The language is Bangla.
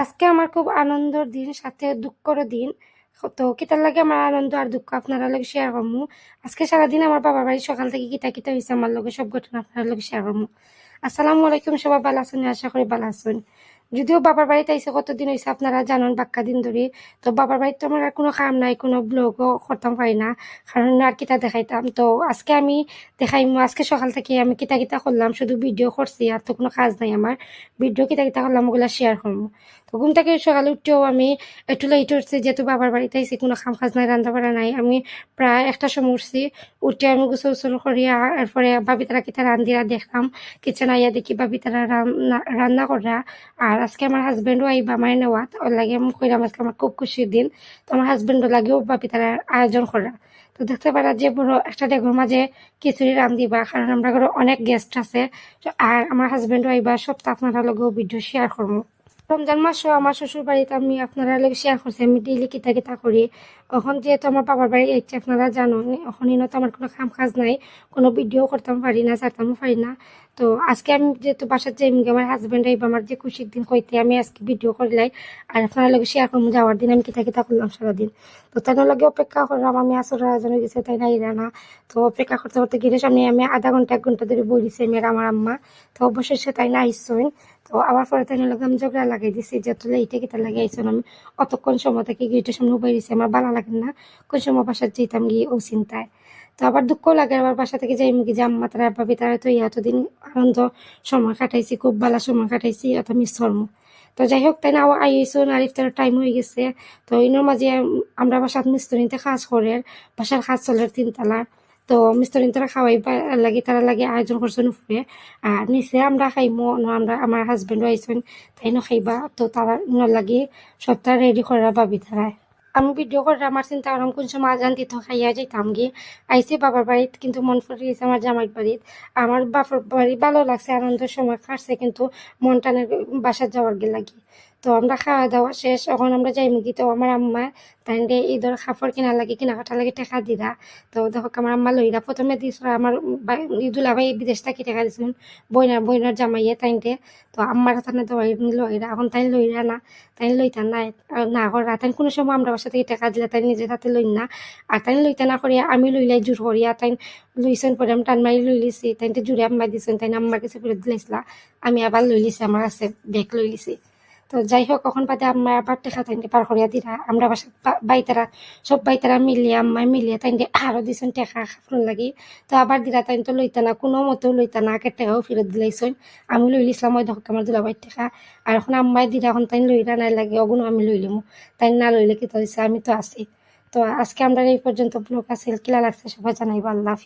আজকে আমার খুব আনন্দের দিন সাথে দুঃখের দিন। তো কিতার লাগে আমার আনন্দ আর দুঃখ আপনারা লগে শেয়ার করবো। আজকে সারাদিন আমার বাবার বাড়ি সকাল থেকে কিতা কিতা হয়েছে আমার লগে সব ঘটনা আপনার লগে শেয়ার করবো। আসসালামু আলাইকুম, সবাই ভালো আছেন? আশা করি ভালো আছেন। যদিও বাবার বাড়িতে আইসে কতদিন হয়েছে আপনারা জানেন, বাক্কা দিন ধরে। তো বাবার বাড়িতে তো আমার আর কোনো কাম নাই, কোনো ব্লগও করতাম পারি না, কারণ আর কিতা দেখাইতাম। তো আজকে আমি দেখাইমু আজকে সকাল থেকে আমি কিতা কিতা করলাম, শুধু ভিডিও করছি আর তো কোনো কাজ নাই আমার। ভিডিও কিতা কিতা করলাম ওগুলা শেয়ার করবো। তো ঘুম থেকে সকালে উঠতেও আমি একটু লেট উঠছি, যেহেতু বাবার বাড়িতে আইসি, কোনো কাম কাজ নাই, রান্না বাড়া নাই। আমি প্রায় একটা সময় উঠছি, উঠে আমি গোসল গোসল করিয়া এরপরে ভাবি তারা কিতা রান্ধিরা দেখলাম। কিচেন আইয়া দেখি ভাবি তারা রান্না করা। আর আজকে আমার হাজবেন্ডও আইবা আমার নেওয়াত, ওর লাগে আমি কইলাম আজকে আমার খুব খুশির দিন। তো আমার হাজবেন্ডও লাগেও ভাবি তারা আয়োজন করা। তো দেখতে পারা যে বড় একটা ডেগোর মাঝে খিচুড়ি রান্ধিবা, কারণ আমরা ঘরে অনেক গেস্ট আছে। আর আমার হাজবেন্ডও আইবা, সপ্তাহ আপনারা লগেও ভিডিও শেয়ার করবো। রমজান মাসও আমার শ্বশুর বাড়িতে আমি আপনারা লোক শেয়ার করছি আমি ডেইলি কিতা কিতা করি। এখন যেহেতু আমার বাবার বাড়ি যাচ্ছে আপনারা জানো, এখন ইনো তো আমার কোনো কাম কাজ নাই, কোনো ভিডিও করতাম পারি না, ছাড়তামও পারি না। তো আজকে আমি যেহেতু বাসার যাই, আমার হাজবেন্ড আইবা আমার যে খুশির দিন কইতে আমি আজকে ভিডিও করিলাই। আর আপনারা লোক শেয়ার করবো যাওয়ার দিন আমি কিতা কিতা করলাম সারাদিন। তো তাই লগে অপেক্ষা করলাম, আমি আসর আয়োজন হয়ে গেছে তাই নাই না। তো অপেক্ষা করতে করতে গিয়ে সামনে আমি আধা ঘন্টা 1 ঘন্টা ধরে বই দিছি আমি আর আমার আম্মা। তো অবশেষে তাই না আইসইন। তো আবার পরে তাই লগে আমি ঝগড়া লাগাই দিছি যে তুলে এইটা কিতা লাগাই আইসন। আমি অতক্ষণ সময় থেকে গেটের সামনে উবাই দিছি, আমার ভালো লাগে না কোন সময় বাসার যেতাম গিয়ে ও চিন্তায়। তো আবার দুঃখ লাগে আবার বাসা থেকে যাই মুখে যে আম্মা তারা ভাবি তারা তো এতদিন আনন্দ সময় কাটাইছি, খুব ভালো সময় কাটাইছি, এত মিস করবো। তো যাই হোক তাই না আইসো না, ইফতারের টাইম হয়ে গেছে। তো ইনোর মাঝে আমরা বাসার মিস্ত্রিতে কাজ করে, বাসার কাজ চলে 3 তলার। তো মিস্ত্রিন তারা খাওয়াই লাগে, তারা লাগে আয়োজন করছেন উপরে। আর নিচে আমরা খাইমো, আমরা আমার হাজবেন্ডও আইসেন তাই না খাইবা। তো তারা লাগে সবটা রেডি করা ভাবি তারায়। আমি ভিডিও করে আমার চিন্তা করলাম কোন সময় আজান দিত খাইয়া যাইতাম গিয়ে। আইসি বাবার বাড়িতে, কিন্তু মন পড়ে গেছে আমার জামাই বাড়িত। আমার বাবার বাড়ি ভালো লাগছে, আনন্দের সময় কাটছে, কিন্তু মন টানের বাসার যাওয়ার গে লাগি। তো আমরা খাওয়া দাওয়া শেষ, এখন আমরা যাই মুগি। তো আমার আম্মা তাই ঈদের কাপড় কিনা লাগে, কেনাকাটা লাগে টাকা দিরা। তো দেখো আমার আম্মা লইরা প্রথমে দিছিল আমার দুলা ভাই বিদেশ থাকি টাকা দিছিল বইনার জামাইয়ে তাইনতে। তো আম্মার তানে তো লইরা, এখন তাই লইরা না, তাই লইতা না না করা। তাই কোনো সময় আমরা বাসা থেকে টাকা দিলে তাই নিজের হাতে লই না। আর তাই লইতা না করিয়া আমি লইলাই জোর করিয়া তাই লইছেন, পরে আমি টান মারি লই লিছি, তাই জুড়ে আম্মা দিছেন, তাই আম্মার কাছে ফেরত দিলাইছিলা। আমি আবার লই লিছি, আমার কাছে ব্যাগ লই লিছি। তো যাই হোক কখন পাতে আম্মা আবার টেকা তাইনকে পার করিয়া দিরা। আমরা বাসা বাইতারা সব বাইতারা মিলিয়ে আম্মাই মিলিয়ে তাইনকে আরো দিছেন টেকা খাফরুন লাগি। তো আবার দিরা তাই তো লইতা না, কোনো মতেও লইতা না, আগের টাকাও ফেরত দিলাইছেন। আমি লই লিছিলাম ওই দেখো আমার দুলাভাইয়ের টাকা। আর এখন আম্মাই দিরা, এখন তাই লইরা নাই লাগে অগুনো আমি লইলিমু। তাই না লইলে কি তো হয়েছে, আমি তো আছি। তো আজকে আমরা এই পর্যন্ত ব্লগ আছে, কিলা লাগছে সবাই জানাইবো। আল্লাহ হাফেজ।